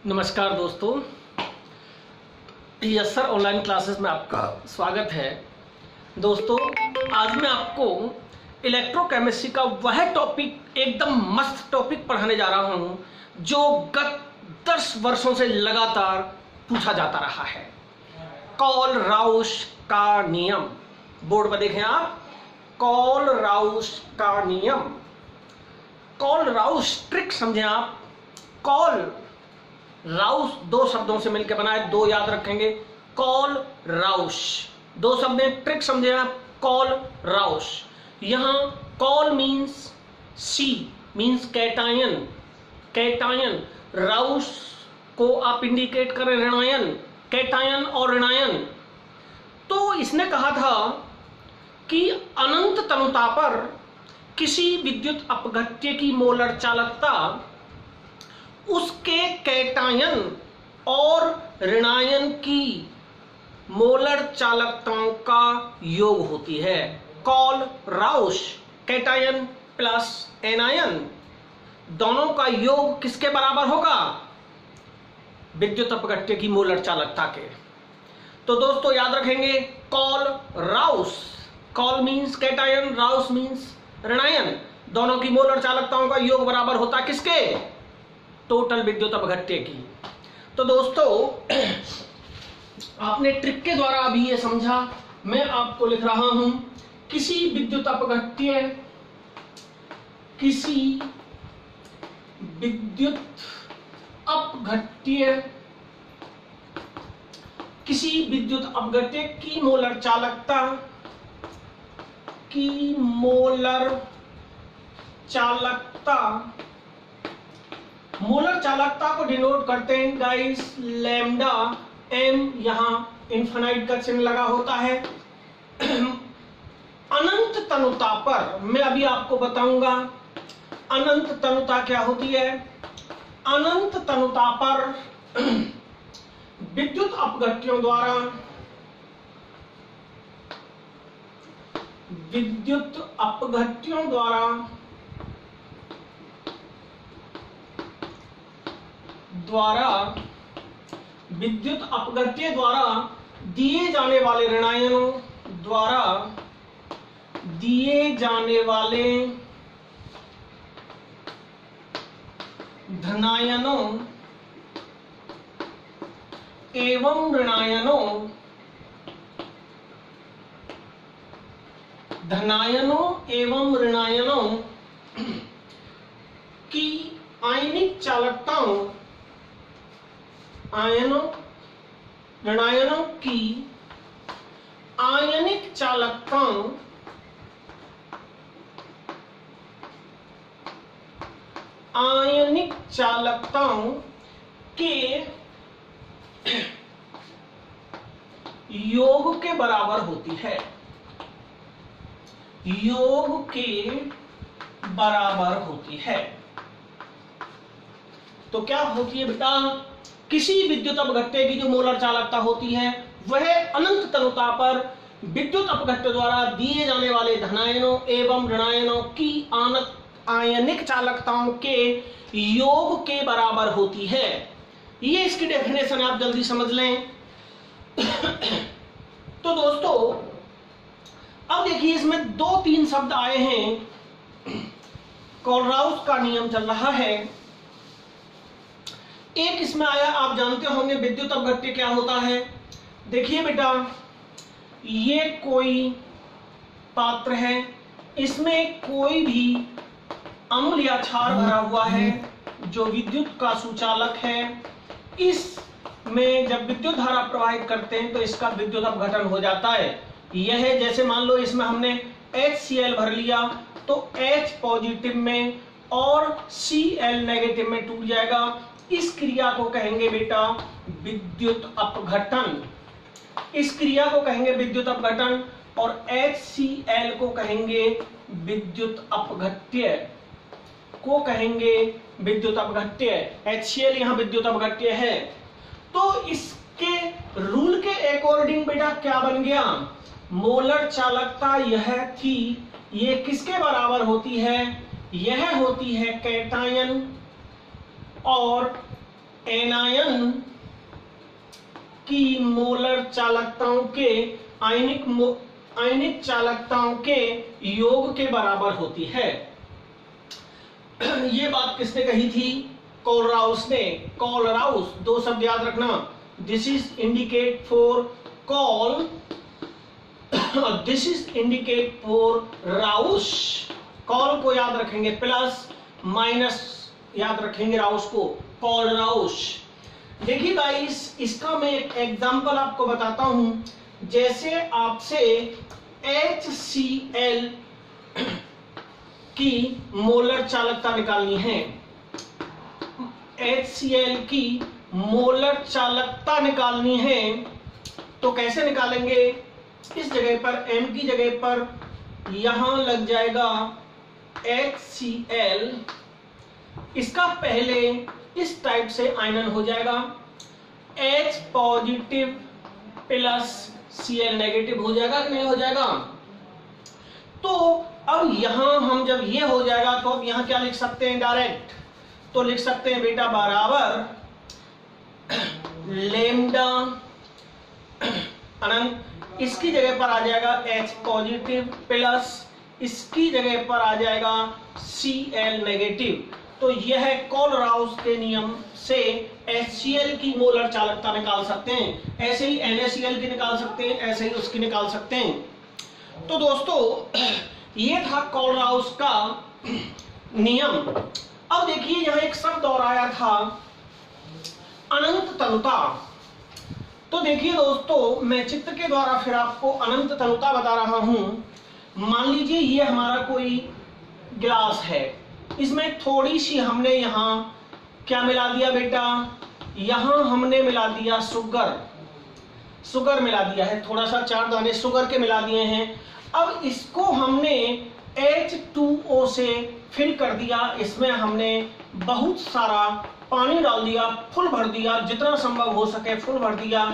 नमस्कार दोस्तों, yes sir online classes में आपका स्वागत है। दोस्तों, आज मैं आपको इलेक्ट्रोकेमिस्ट्री का वह टॉपिक, एकदम मस्त टॉपिक पढ़ाने जा रहा हूं जो गत 10 वर्षों से लगातार पूछा जाता रहा है। कॉल राउश का नियम। बोर्ड पर देखें आप, कॉल राउश का नियम। कॉल राउश ट्रिक समझें आप। कॉल राउश दो शब्दों से मिलकर बना है, दो याद रखेंगे। कॉल राउश दो शब्द हैं, ट्रिक समझे आप। कॉल राउश, यहां कॉल means C means cation, cation. राउश को आप इंडिकेट करें ऋणायन, कैटायन और ऋणायन। तो इसने कहा था कि अनंत तनुता पर किसी विद्युत अपघट्य की मोलर चालकता उसके कैटायन और ऋणायन की मोलर चालकताओं का योग होती है। कॉल राउश, कैटायन प्लस एनायन, दोनों का योग किसके बराबर होगा? विद्युत अपघट्य की मोलर चालकता के। तो दोस्तों याद रखेंगे, कॉल राउश, कॉल मींस कैटायन, राउश मींस ऋणायन, दोनों की मोलर चालकताओं का योग बराबर होता है किसके? टोटल विद्युत अपघट्य की। तो दोस्तों आपने ट्रिक के द्वारा अभी ये समझा। मैं आपको लिख रहा हूं, किसी विद्युत अपघट्य, किसी विद्युत अपघट्य, किसी विद्युत अपघट्य की मोलर चालकता, की मोलर चालकता, मोलर चालकता को डिनोट करते हैं गाइस लैम्डा एम, यहां इनफिनाइट का चिन्ह लगा होता है। अनंत तनुता पर मैं अभी आपको बताऊंगा अनंत तनुता क्या होती है। अनंत तनुता पर विद्युत अपघट्यों द्वारा, विद्युत अपघट्यों द्वारा विद्युत अपघट्य द्वारा दिए जाने वाले ऋणायनों द्वारा दिए जाने वाले धनायनों एवं ऋणायनों, धनायनों एवं ऋणायनों की आयनिक चालकताओं, आयनों ऋणायनों की आयनिक चालकताओं, आयनिक चालकताओं के योग के बराबर होती है, योग के बराबर होती है। तो क्या होती है बेटा? किसी विद्युत अपघट्य की जो मोलर चालकता होती है वह अनंत तनुता पर विद्युत अपघट्य द्वारा दिए जाने वाले धनायनों एवं ऋणायनों की आयनिक चालकताओं के योग के बराबर होती है। ये इसकी डेफिनेशन आप जल्दी समझ लें। तो दोस्तों अब देखिए, इसमें 2-3 शब्द आए हैं। कॉलराउस का नियम चल रहा है। एक इसमें आया, आप जानते होंगे विद्युत अपघट्य क्या होता है। देखिए बेटा, ये कोई पात्र है, इसमें कोई भी अम्ल या क्षार भरा हुआ है जो विद्युत का सुचालक है। इसमें जब विद्युत धारा प्रवाहित करते हैं तो इसका विद्युत अपघटन हो जाता है। यह जैसे मान लो इसमें हमने HCl भर लिया तो H पॉजिटिव में और Cl नेगेटिव में टूट जाएगा। इस क्रिया को कहेंगे बेटा विद्युत अपघटन, इस क्रिया को कहेंगे विद्युत अपघटन, और HCl को कहेंगे विद्युत अपघट्य, को कहेंगे विद्युत अपघट्य। HCl यहां विद्युत अपघट्य है। तो इसके रूल के अकॉर्डिंग बेटा क्या बन गया? मोलर चालकता यह थी, ये किसके बराबर होती है? यह होती है कैटायन और एनायन की मोलर चालकताओं के आयनिक चालकताओं के योग के बराबर होती है। ये बात किसने कही थी? कोलराउस ने। कोलराउस, दो शब्द याद रखना, this is indicate for call, this is indicate for Rouse. Call को याद रखेंगे प्लस, माइनस याद रखेंगे राउस को, कोलराउस। देखिए गाइस, इसका मैं एक एग्जांपल आपको बताता हूं। जैसे आपसे HCl की मोलर चालकता निकालनी है, HCl की मोलर चालकता निकालनी है, तो कैसे निकालेंगे? इस जगह पर M की जगह पर यहां लग जाएगा HCl, इसका पहले इस टाइप से आयनन हो जाएगा, H positive plus Cl negative हो जाएगा कि नहीं हो जाएगा? तो अब यहां हम जब ये हो जाएगा तो अब यहां क्या लिख सकते हैं? डायरेक्ट तो लिख सकते हैं बेटा बराबर लेमडा अनंत, इसकी जगह पर आ जाएगा H पॉजिटिव प्लस इसकी जगह पर आ जाएगा Cl नेगेटिव। तो यह कोलराउस के नियम से HCl की मोलर चालकता निकाल सकते हैं। ऐसे ही NaCl की निकाल सकते हैं, ऐसे ही उसकी निकाल सकते हैं। तो दोस्तों ये था कोलराउस का नियम। अब देखिए यहां एक शब्द और आया था, अनंत तनुता। तो देखिए दोस्तों, मैं चित्र के द्वारा फिर आपको अनंत तनुता बता रहा हूं। मान लीजिए ये हमारा कोई गिलास है, इसमें थोड़ी सी हमने यहां क्या मिला दिया बेटा? यहां हमने मिला दिया शुगर मिला दिया है, थोड़ा सा 4 दाने शुगर के मिला दिए हैं। अब इसको हमने H2O से फिल कर दिया, इसमें हमने बहुत सारा पानी डाल दिया, फुल भर दिया, जितना संभव हो सके फुल भर दिया।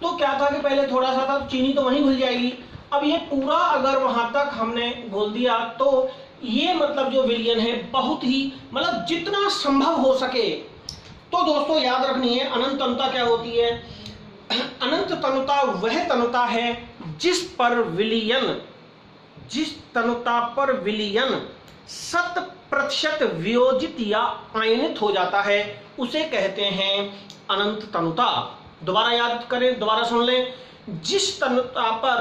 तो क्या था कि पहले थोड़ा सा था, चीनी तो वहीं घुल जाएगी। अब ये पूरा अगर वहां तक हमने घोल दिया तो ये मतलब जो विलयन है बहुत ही मतलब जितना संभव हो सके। तो दोस्तों याद रखनी है अनंत तनुता क्या होती है? अनंत तनुता वह तनुता है जिस तनुता पर विलयन 100% वियोजित या आयनित हो जाता है, उसे कहते हैं अनंत तनुता। दोबारा याद करें, दोबारा सुन लें। जिस तनुता पर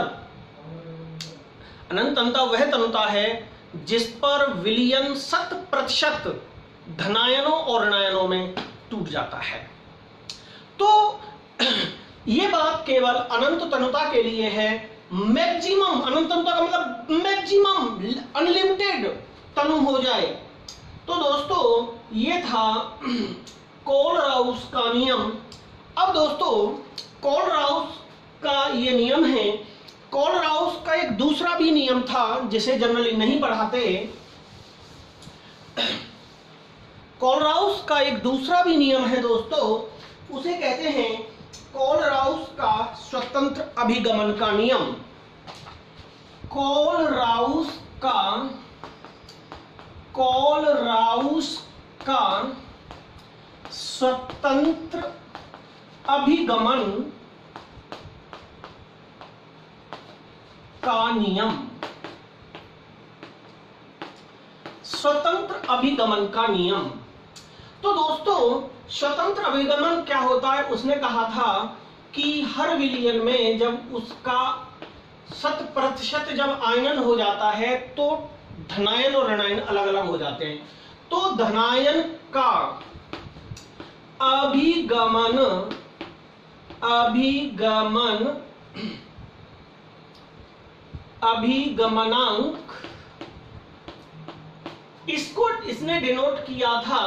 अनंत तनुता वह तनुता है जिस पर विलयन 100% धनायनों और ऋणायनों में टूट जाता है। तो ये बात केवल अनंत तनुता के लिए है। मैक्सिमम अनंत तनुता का मतलब मैक्सिमम अनलिमिटेड तनु हो जाए। तो दोस्तों ये था कोलराउस का नियम। अब दोस्तों कोलराउस का ये नियम है। कोलराउस का एक दूसरा भी नियम था जिसे जनरली नहीं पढ़ाते। कोलराउस का एक दूसरा भी नियम है दोस्तों, उसे कहते हैं कोलराउस का स्वतंत्र अभिगमन का नियम। कोलराउस का स्वतंत्र अभिगमन का नियम। स्वतंत्र अभिगमन का नियम। तो दोस्तों स्वतंत्र अभिगमन क्या होता है? उसने कहा था कि हर विलयन में जब उसका 100% जब आयनन हो जाता है तो धनायन और ऋणायन अलग अलग हो जाते हैं। तो धनायन का अभिगमनांक, इसको इसने डिनोट किया था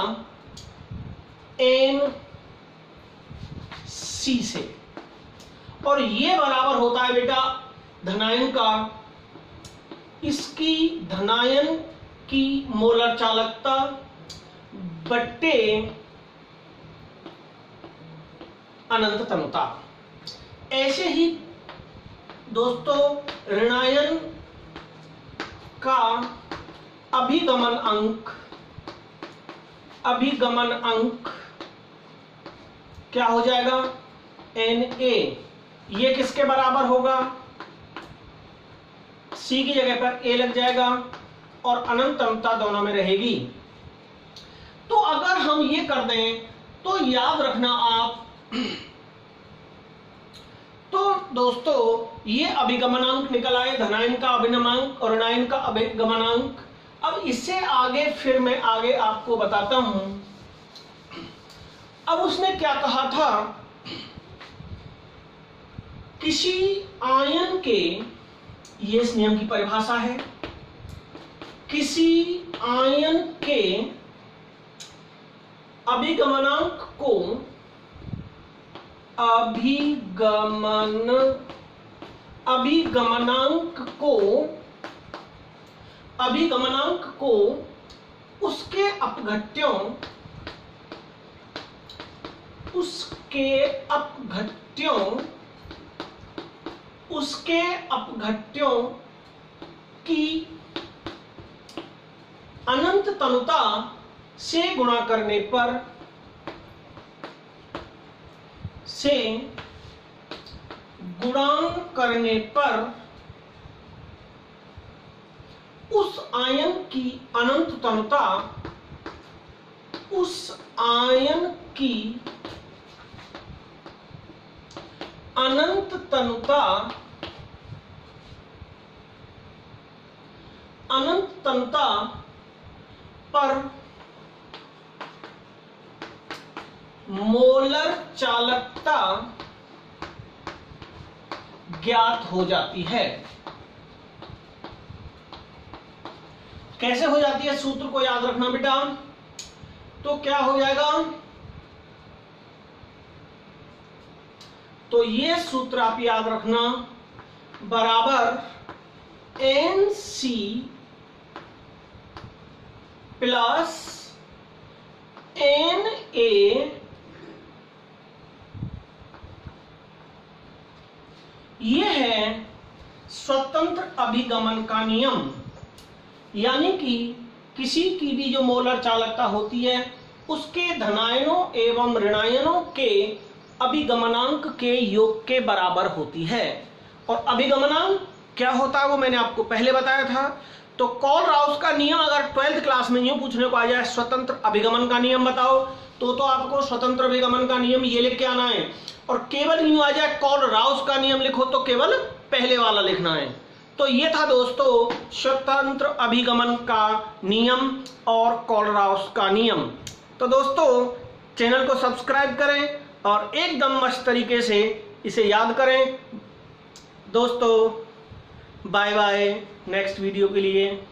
NC से, और ये बराबर होता है बेटा धनायन का, इसकी धनायन की मोलर चालकता बट्टे अनंत तनुता। ऐसे ही दोस्तों ऋणायन का अभिगमन अंक क्या हो जाएगा, Na, ये किसके बराबर होगा, C की जगह पर A लग जाएगा और अनंतता दोनों में रहेगी। तो अगर हम ये कर दें तो याद रखना आप, तो दोस्तों ये अभिगमनांक निकल आए, धनायन का अभिगमनांक और ऋणायन का अभिगमनांक। अब इससे आगे फिर मैं आगे आपको बताता हूं। अब उसने क्या कहा था, किसी आयन के, ये इस नियम की परिभाषा है, किसी आयन के अभिगमनांक को अभिगमनांक को उसके अपघट्यों की अनंत तनुता से गुणा करने पर उस आयन की अनंत तनुता पर मोलर चालकता ज्ञात हो जाती है। कैसे हो जाती है, सूत्र को याद रखना बेटा। तो क्या हो जाएगा, तो ये सूत्र आप याद रखना, बराबर NC प्लस Na, ये है स्वतंत्र अभिगमन का नियम। यानी कि किसी की भी जो मोलर चालकता होती है उसके धनायनों एवं ऋणायनों के अभिगमनांक के योग के बराबर होती है। और अभिगमनांक क्या होता है वो मैंने आपको पहले बताया था। तो कोलराउस का नियम अगर 12th क्लास में यूं पूछने को आ जाए, स्वतंत्र अभिगमन का नियम बताओ, तो आपको स्वतंत्र अभिगमन का नियम ये लिख के आना है। और केवल यूं आ जाए कोलराउस का नियम लिखो तो केवल पहले वाला लिखना है। तो ये था दोस्तों स्वतंत्र अभिगमन का नियम और कोलराउस का नियम। तो दोस्तों चैनल को सब्सक्राइब करें और एकदम मस्त तरीके से इसे याद करें। दोस्तों बाय बाय, नेक्स्ट वीडियो के लिए।